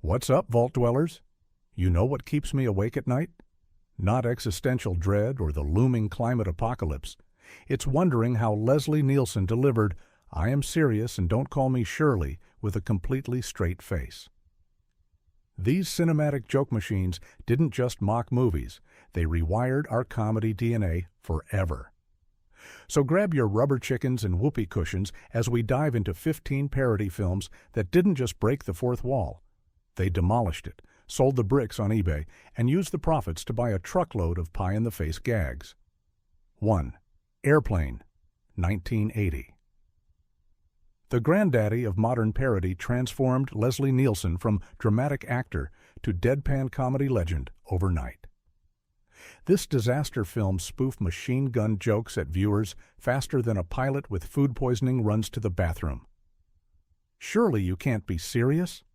What's up, vault dwellers? You know what keeps me awake at night? Not existential dread or the looming climate apocalypse. It's wondering how Leslie Nielsen delivered "I am serious and don't call me Shirley" with a completely straight face. These cinematic joke machines didn't just mock movies, they rewired our comedy DNA forever. So grab your rubber chickens and whoopee cushions as we dive into 15 parody films that didn't just break the fourth wall. They demolished it, sold the bricks on eBay, and used the profits to buy a truckload of pie-in-the-face gags. 1. Airplane, 1980. The granddaddy of modern parody transformed Leslie Nielsen from dramatic actor to deadpan comedy legend overnight. This disaster film spoofed machine gun jokes at viewers faster than a pilot with food poisoning runs to the bathroom. Surely you can't be serious?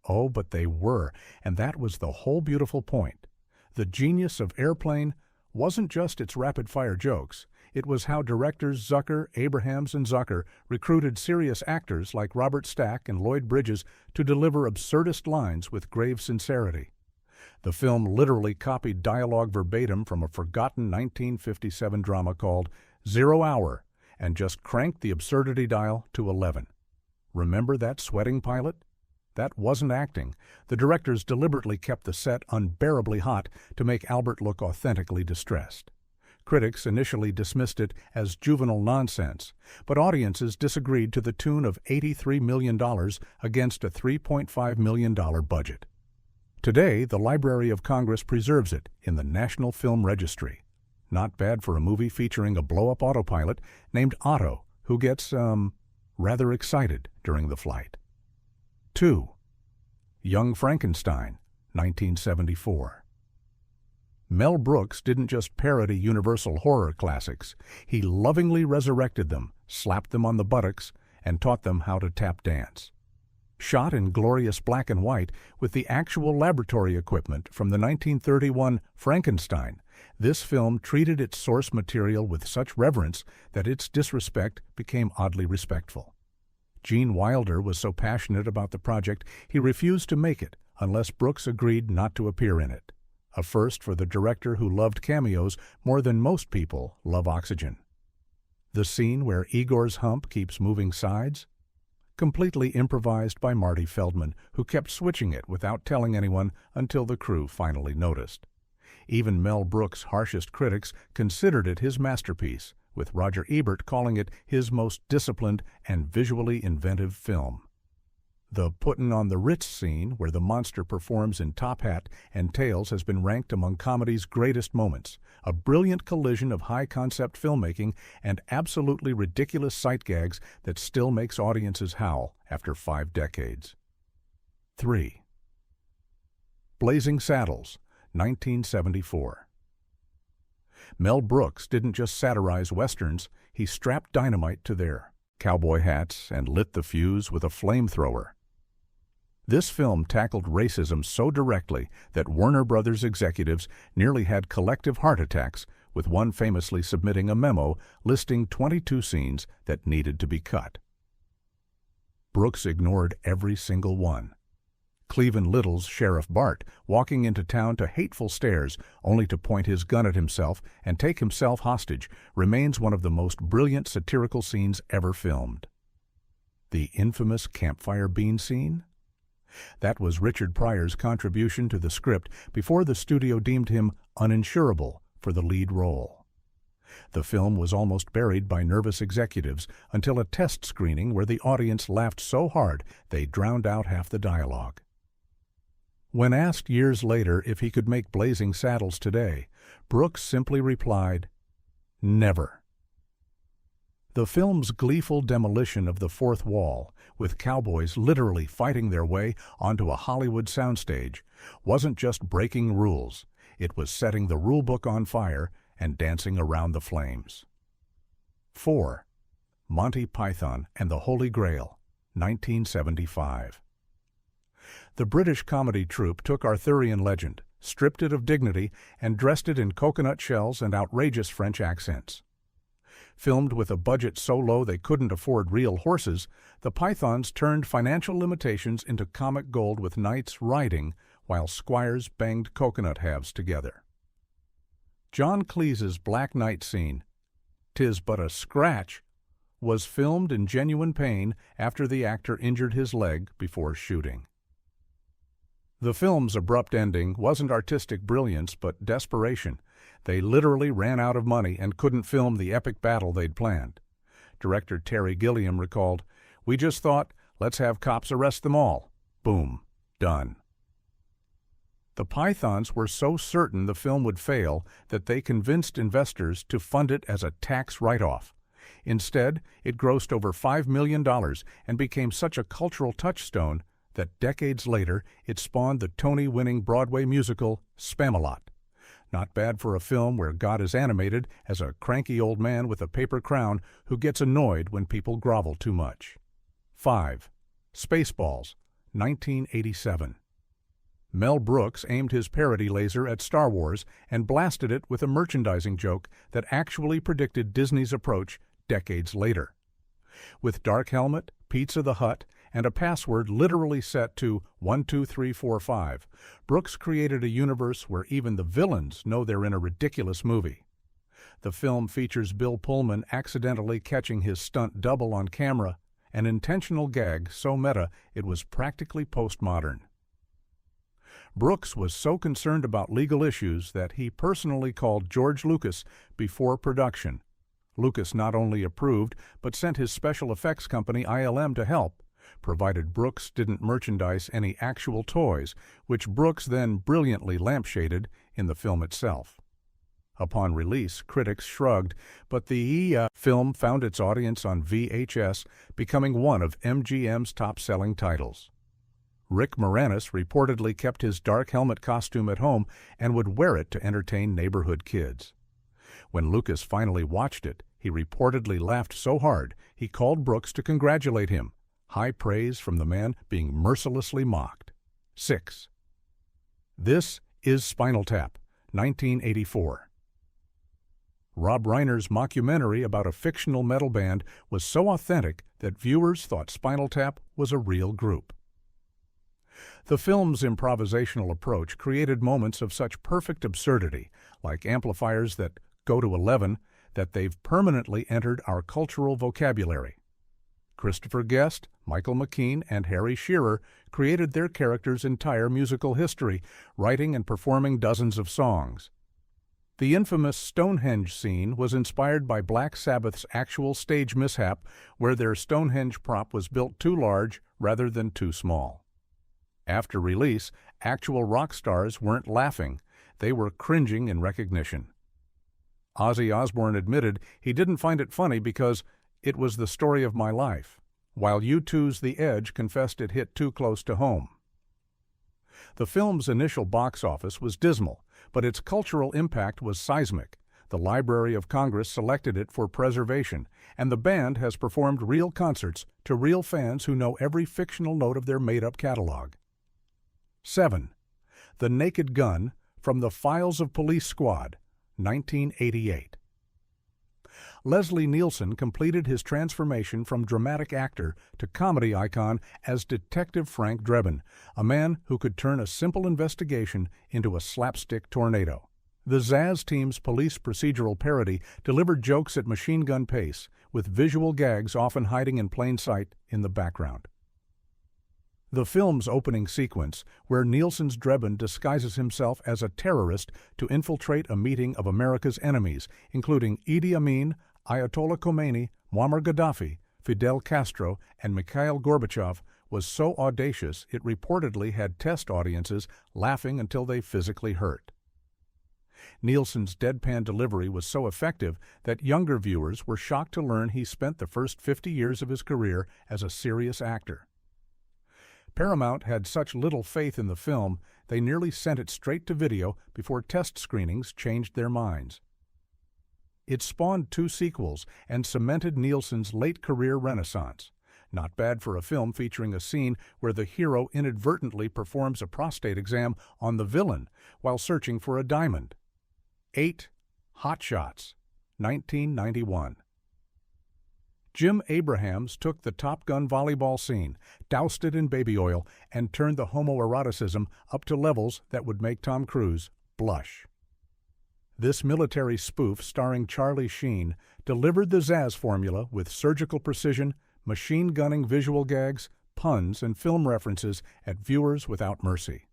Oh, but they were, and that was the whole beautiful point. The genius of Airplane wasn't just its rapid-fire jokes. It was how directors Zucker, Abrahams, and Zucker recruited serious actors like Robert Stack and Lloyd Bridges to deliver absurdist lines with grave sincerity. The film literally copied dialogue verbatim from a forgotten 1957 drama called 0 Hour and just cranked the absurdity dial to 11. Remember that sweating pilot? That wasn't acting. The directors deliberately kept the set unbearably hot to make Albert look authentically distressed. Critics initially dismissed it as juvenile nonsense, but audiences disagreed to the tune of $83 million against a $3.5 million budget. Today, the Library of Congress preserves it in the National Film Registry. Not bad for a movie featuring a blow-up autopilot named Otto, who gets, rather excited during the flight. 2. Young Frankenstein, 1974. Mel Brooks didn't just parody universal horror classics. He lovingly resurrected them, slapped them on the buttocks, and taught them how to tap dance. Shot in glorious black and white with the actual laboratory equipment from the 1931 Frankenstein, this film treated its source material with such reverence that its disrespect became oddly respectful. Gene Wilder was so passionate about the project he refused to make it unless Brooks agreed not to appear in it. A first for the director who loved cameos more than most people love oxygen. The scene where Igor's hump keeps moving sides? Completely improvised by Marty Feldman, who kept switching it without telling anyone until the crew finally noticed. Even Mel Brooks' harshest critics considered it his masterpiece, with Roger Ebert calling it his most disciplined and visually inventive film. The puttin' on the Ritz scene, where the monster performs in top hat and tails, has been ranked among comedy's greatest moments, a brilliant collision of high-concept filmmaking and absolutely ridiculous sight gags that still makes audiences howl after 5 decades. 3. Blazing Saddles, 1974. Mel Brooks didn't just satirize westerns, he strapped dynamite to their cowboy hats and lit the fuse with a flamethrower. This film tackled racism so directly that Warner Brothers executives nearly had collective heart attacks, with one famously submitting a memo listing 22 scenes that needed to be cut. Brooks ignored every single one. Cleveland Little's Sheriff Bart walking into town to hateful stares only to point his gun at himself and take himself hostage remains one of the most brilliant satirical scenes ever filmed. The infamous campfire bean scene? That was Richard Pryor's contribution to the script before the studio deemed him uninsurable for the lead role. The film was almost buried by nervous executives until a test screening where the audience laughed so hard they drowned out half the dialogue. When asked years later if he could make Blazing Saddles today, Brooks simply replied, "Never." The film's gleeful demolition of the fourth wall, with cowboys literally fighting their way onto a Hollywood soundstage, wasn't just breaking rules, it was setting the rulebook on fire and dancing around the flames. 4. Monty Python and the Holy Grail, 1975. The British comedy troupe took Arthurian legend, stripped it of dignity, and dressed it in coconut shells and outrageous French accents. Filmed with a budget so low they couldn't afford real horses, the Pythons turned financial limitations into comic gold with knights riding while squires banged coconut halves together. John Cleese's Black Knight scene, "'Tis but a scratch," was filmed in genuine pain after the actor injured his leg before shooting. The film's abrupt ending wasn't artistic brilliance but desperation. They literally ran out of money and couldn't film the epic battle they'd planned. Director Terry Gilliam recalled, "We just thought, let's have cops arrest them all. Boom. Done." The Pythons were so certain the film would fail that they convinced investors to fund it as a tax write-off. Instead, it grossed over $5 million and became such a cultural touchstone that decades later it spawned the Tony-winning Broadway musical Spamalot. Not bad for a film where God is animated as a cranky old man with a paper crown who gets annoyed when people grovel too much. 5. Spaceballs, 1987. Mel Brooks aimed his parody laser at Star Wars and blasted it with a merchandising joke that actually predicted Disney's approach decades later. With Dark Helmet, Pizza the Hut, and a password literally set to 12345, Brooks created a universe where even the villains know they're in a ridiculous movie. The film features Bill Pullman accidentally catching his stunt double on camera, an intentional gag so meta it was practically postmodern. Brooks was so concerned about legal issues that he personally called George Lucas before production. Lucas not only approved, but sent his special effects company ILM to help, provided Brooks didn't merchandise any actual toys, which Brooks then brilliantly lampshaded in the film itself. Upon release, critics shrugged, but the film found its audience on VHS, becoming one of MGM's top-selling titles. Rick Moranis reportedly kept his Dark Helmet costume at home and would wear it to entertain neighborhood kids. When Lucas finally watched it, he reportedly laughed so hard he called Brooks to congratulate him. High praise from the man being mercilessly mocked. 6. This Is Spinal Tap, 1984. Rob Reiner's mockumentary about a fictional metal band was so authentic that viewers thought Spinal Tap was a real group. The film's improvisational approach created moments of such perfect absurdity, like amplifiers that go to 11, that they've permanently entered our cultural vocabulary. Christopher Guest, Michael McKean, and Harry Shearer created their characters' entire musical history, writing and performing dozens of songs. The infamous Stonehenge scene was inspired by Black Sabbath's actual stage mishap, where their Stonehenge prop was built too large rather than too small. After release, actual rock stars weren't laughing, they were cringing in recognition. Ozzy Osbourne admitted he didn't find it funny because it was the story of my life, while U2's The Edge confessed it hit too close to home. The film's initial box office was dismal, but its cultural impact was seismic. The Library of Congress selected it for preservation, and the band has performed real concerts to real fans who know every fictional note of their made-up catalog. 7. The Naked Gun, From the Files of Police Squad, 1988. Leslie Nielsen completed his transformation from dramatic actor to comedy icon as Detective Frank Drebin, a man who could turn a simple investigation into a slapstick tornado. The Zaz team's police procedural parody delivered jokes at machine gun pace, with visual gags often hiding in plain sight in the background. The film's opening sequence, where Nielsen's Drebin disguises himself as a terrorist to infiltrate a meeting of America's enemies, including Idi Amin, Ayatollah Khomeini, Muammar Gaddafi, Fidel Castro, and Mikhail Gorbachev, was so audacious it reportedly had test audiences laughing until they physically hurt. Nielsen's deadpan delivery was so effective that younger viewers were shocked to learn he spent the first 50 years of his career as a serious actor. Paramount had such little faith in the film, they nearly sent it straight to video before test screenings changed their minds. It spawned 2 sequels and cemented Nielsen's late career renaissance. Not bad for a film featuring a scene where the hero inadvertently performs a prostate exam on the villain while searching for a diamond. 8. Hot Shots, 1991. Jim Abrahams took the Top Gun volleyball scene, doused it in baby oil, and turned the homoeroticism up to levels that would make Tom Cruise blush. This military spoof starring Charlie Sheen delivered the Zaz formula with surgical precision, machine-gunning visual gags, puns, and film references at viewers without mercy.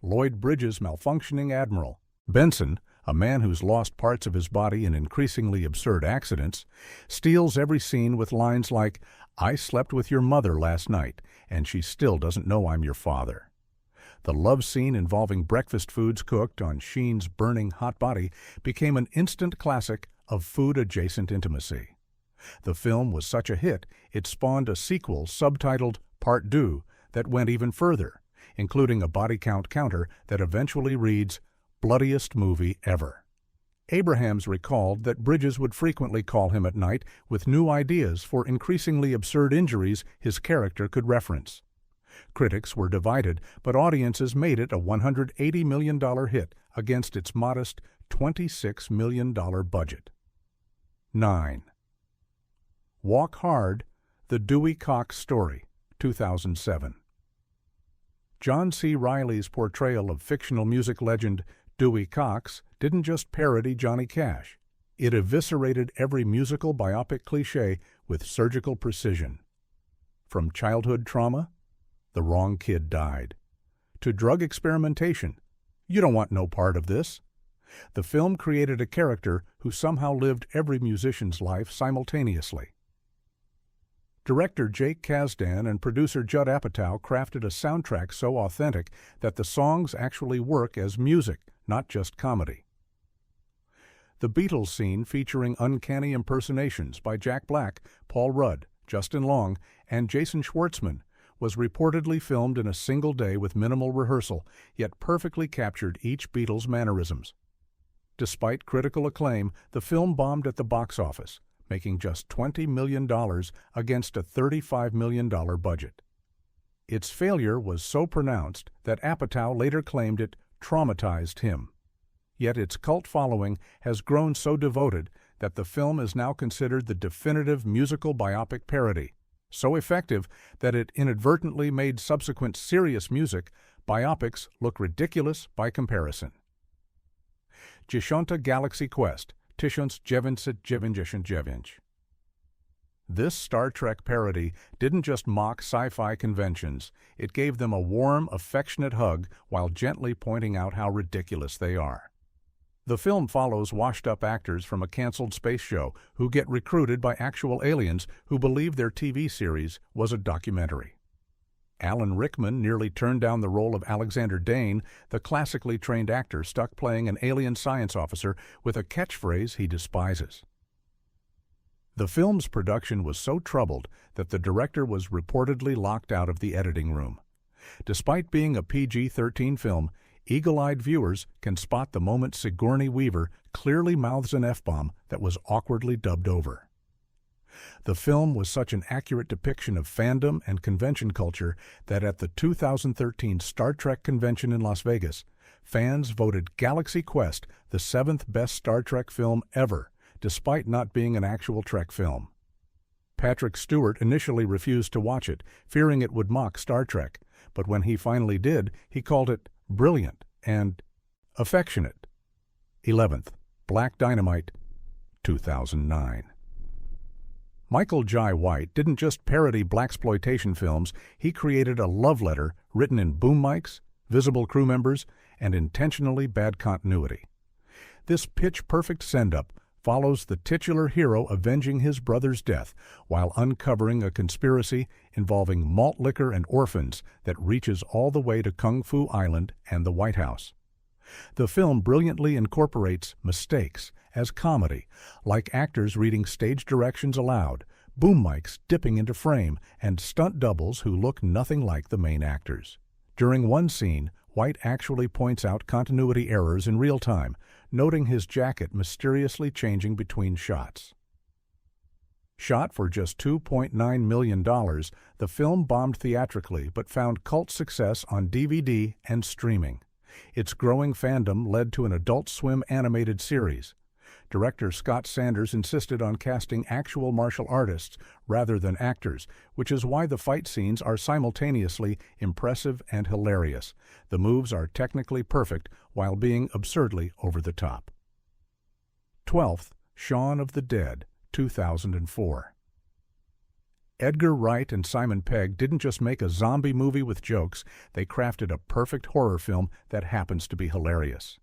Lloyd Bridges' malfunctioning admiral, Benson, a man who's lost parts of his body in increasingly absurd accidents, steals every scene with lines like, "I slept with your mother last night, and she still doesn't know I'm your father." The love scene involving breakfast foods cooked on Sheen's burning hot body became an instant classic of food-adjacent intimacy. The film was such a hit, it spawned a sequel subtitled Part 2 that went even further, including a body count counter that eventually reads, "Bloodiest movie ever." Abrahams recalled that Bridges would frequently call him at night with new ideas for increasingly absurd injuries his character could reference. Critics were divided, but audiences made it a $180 million hit against its modest $26 million budget. 9. Walk Hard, The Dewey Cox Story, 2007. John C. Reilly's portrayal of fictional music legend Dewey Cox didn't just parody Johnny Cash. It eviscerated every musical biopic cliché with surgical precision. From childhood trauma, the wrong kid died, to drug experimentation, you don't want no part of this. The film created a character who somehow lived every musician's life simultaneously. Director Jake Kasdan and producer Judd Apatow crafted a soundtrack so authentic that the songs actually work as music, not just comedy. The Beatles scene featuring uncanny impersonations by Jack Black, Paul Rudd, Justin Long, and Jason Schwartzman was reportedly filmed in a single day with minimal rehearsal, yet perfectly captured each Beatles' mannerisms. Despite critical acclaim, the film bombed at the box office, making just $20 million against a $35 million budget. Its failure was so pronounced that Apatow later claimed it traumatized him. Yet its cult following has grown so devoted that the film is now considered the definitive musical biopic parody, so effective that it inadvertently made subsequent serious music biopics look ridiculous by comparison. Dziesiąta Galaxy Quest, 1999. This Star Trek parody didn't just mock sci-fi conventions, it gave them a warm, affectionate hug while gently pointing out how ridiculous they are. The film follows washed-up actors from a canceled space show who get recruited by actual aliens who believe their TV series was a documentary. Alan Rickman nearly turned down the role of Alexander Dane, the classically trained actor stuck playing an alien science officer with a catchphrase he despises. The film's production was so troubled that the director was reportedly locked out of the editing room. Despite being a PG-13 film, eagle-eyed viewers can spot the moment Sigourney Weaver clearly mouths an F-bomb that was awkwardly dubbed over. The film was such an accurate depiction of fandom and convention culture that at the 2013 Star Trek convention in Las Vegas, fans voted Galaxy Quest the 7th best Star Trek film ever, despite not being an actual Trek film. Patrick Stewart initially refused to watch it, fearing it would mock Star Trek, but when he finally did, he called it brilliant and affectionate. 11th, Black Dynamite, 2009. Michael Jai White didn't just parody blaxploitation films, he created a love letter written in boom mics, visible crew members, and intentionally bad continuity. This pitch-perfect send-up follows the titular hero avenging his brother's death while uncovering a conspiracy involving malt liquor and orphans that reaches all the way to Kung Fu Island and the White House. The film brilliantly incorporates mistakes as comedy, like actors reading stage directions aloud, boom mics dipping into frame, and stunt doubles who look nothing like the main actors. During one scene, White actually points out continuity errors in real time, noting his jacket mysteriously changing between shots. Shot for just $2.9 million, the film bombed theatrically but found cult success on DVD and streaming. Its growing fandom led to an Adult Swim animated series. Director Scott Sanders insisted on casting actual martial artists rather than actors, which is why the fight scenes are simultaneously impressive and hilarious. The moves are technically perfect while being absurdly over the top. 12th, Shaun of the Dead, 2004. Edgar Wright and Simon Pegg didn't just make a zombie movie with jokes, they crafted a perfect horror film that happens to be hilarious.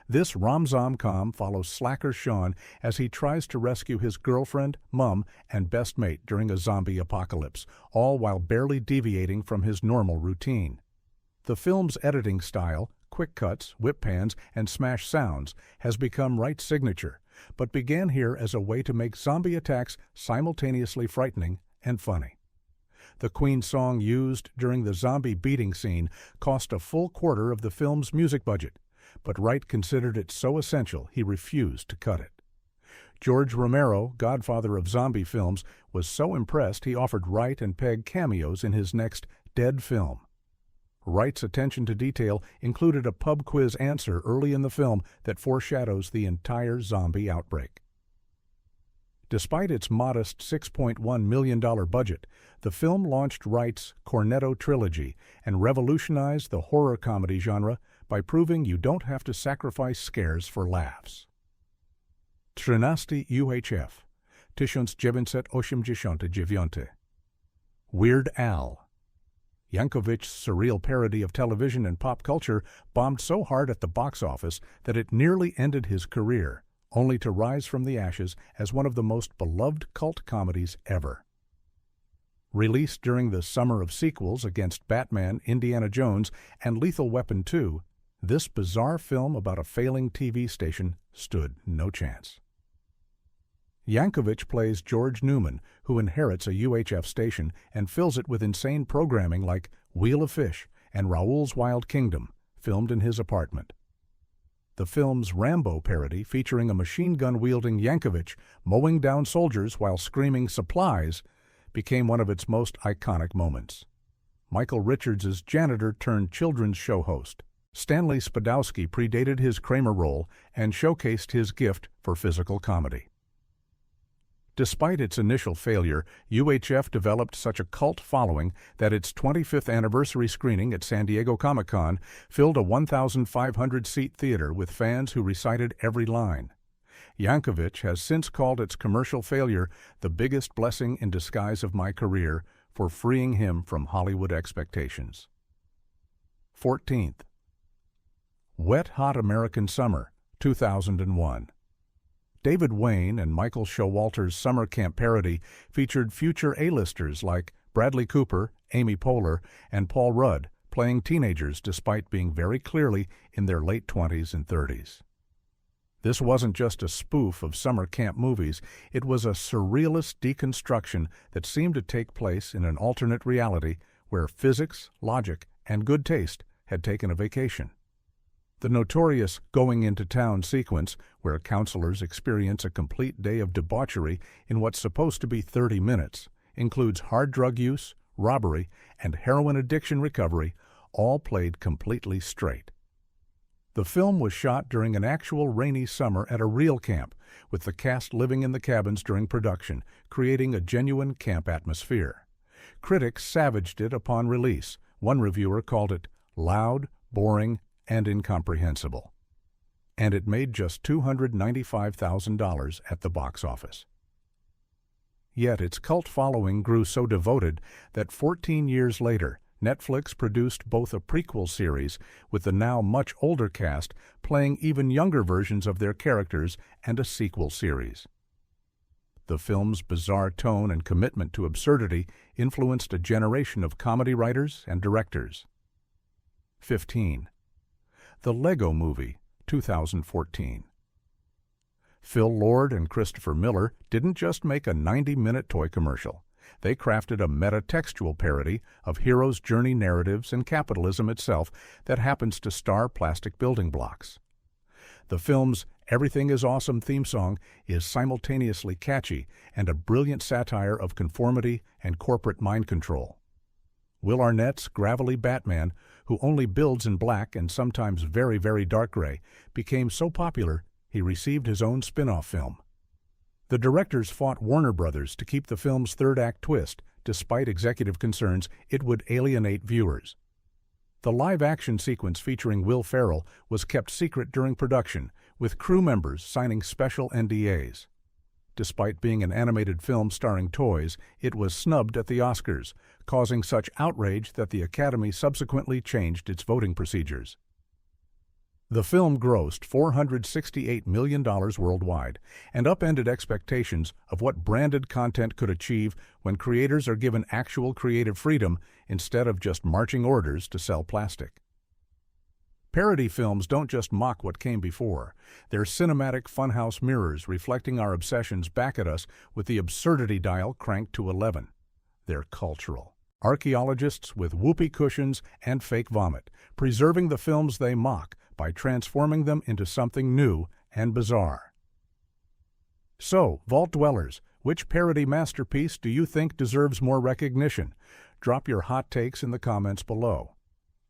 This rom-com follows slacker Shaun as he tries to rescue his girlfriend, mom, and best mate during a zombie apocalypse, all while barely deviating from his normal routine. The film's editing style, quick cuts, whip pans, and smash sounds, has become Wright's signature, but began here as a way to make zombie attacks simultaneously frightening and funny. The Queen song used during the zombie beating scene cost a full quarter of the film's music budget, but Wright considered it so essential he refused to cut it. George Romero, godfather of zombie films, was so impressed he offered Wright and Pegg cameos in his next Dead film. Wright's attention to detail included a pub quiz answer early in the film that foreshadows the entire zombie outbreak. Despite its modest $6.1 million budget, the film launched Wright's Cornetto trilogy and revolutionized the horror comedy genre by proving you don't have to sacrifice scares for laughs. 13 UHF 1989. Weird Al. Yankovic's surreal parody of television and pop culture bombed so hard at the box office that it nearly ended his career, only to rise from the ashes as one of the most beloved cult comedies ever. Released during the summer of sequels against Batman, Indiana Jones, and Lethal Weapon 2, this bizarre film about a failing TV station stood no chance. Yankovic plays George Newman, who inherits a UHF station and fills it with insane programming like Wheel of Fish and Raoul's Wild Kingdom, filmed in his apartment. The film's Rambo parody, featuring a machine gun-wielding Yankovic mowing down soldiers while screaming "supplies," became one of its most iconic moments. Michael Richards' janitor-turned-children's show host. Stanley Spadowski predated his Kramer role and showcased his gift for physical comedy. Despite its initial failure, UHF developed such a cult following that its 25th anniversary screening at San Diego Comic-Con filled a 1,500-seat theater with fans who recited every line. Yankovic has since called its commercial failure the biggest blessing in disguise of my career for freeing him from Hollywood expectations. 14th. Wet Hot American Summer, 2001. David Wayne and Michael Showalter's summer camp parody featured future A-listers like Bradley Cooper, Amy Poehler, and Paul Rudd playing teenagers despite being very clearly in their late 20s and 30s. This wasn't just a spoof of summer camp movies, it was a surrealist deconstruction that seemed to take place in an alternate reality where physics, logic, and good taste had taken a vacation. The notorious Going Into Town sequence, where counselors experience a complete day of debauchery in what's supposed to be 30 minutes, includes hard drug use, robbery, and heroin addiction recovery, all played completely straight. The film was shot during an actual rainy summer at a real camp, with the cast living in the cabins during production, creating a genuine camp atmosphere. Critics savaged it upon release. One reviewer called it loud, boring, and incomprehensible. And it made just $295,000 at the box office. Yet its cult following grew so devoted that 14 years later, Netflix produced both a prequel series with the now much older cast playing even younger versions of their characters and a sequel series. The film's bizarre tone and commitment to absurdity influenced a generation of comedy writers and directors. 15. The Lego Movie, 2014. Phil Lord and Christopher Miller didn't just make a 90-minute toy commercial. They crafted a metatextual parody of heroes' journey narratives and capitalism itself that happens to star plastic building blocks. The film's Everything is Awesome theme song is simultaneously catchy and a brilliant satire of conformity and corporate mind control. Will Arnett's gravelly Batman, who only builds in black and sometimes very, very dark gray, became so popular he received his own spin-off film. The directors fought Warner Brothers to keep the film's third-act twist, despite executive concerns it would alienate viewers. The live-action sequence featuring Will Ferrell was kept secret during production, with crew members signing special NDAs. Despite being an animated film starring toys, it was snubbed at the Oscars, causing such outrage that the Academy subsequently changed its voting procedures. The film grossed $468 million worldwide and upended expectations of what branded content could achieve when creators are given actual creative freedom instead of just marching orders to sell plastic. Parody films don't just mock what came before. They're cinematic funhouse mirrors reflecting our obsessions back at us with the absurdity dial cranked to 11. They're cultural. Archaeologists with whoopee cushions and fake vomit, preserving the films they mock by transforming them into something new and bizarre. So, Vault Dwellers, which parody masterpiece do you think deserves more recognition? Drop your hot takes in the comments below.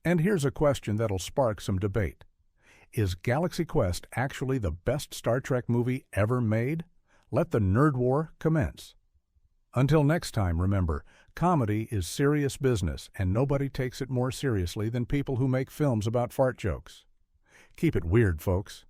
And here's a question that'll spark some debate. Is Galaxy Quest actually the best Star Trek movie ever made? Let the nerd war commence. Until next time, remember, comedy is serious business, and nobody takes it more seriously than people who make films about fart jokes. Keep it weird, folks.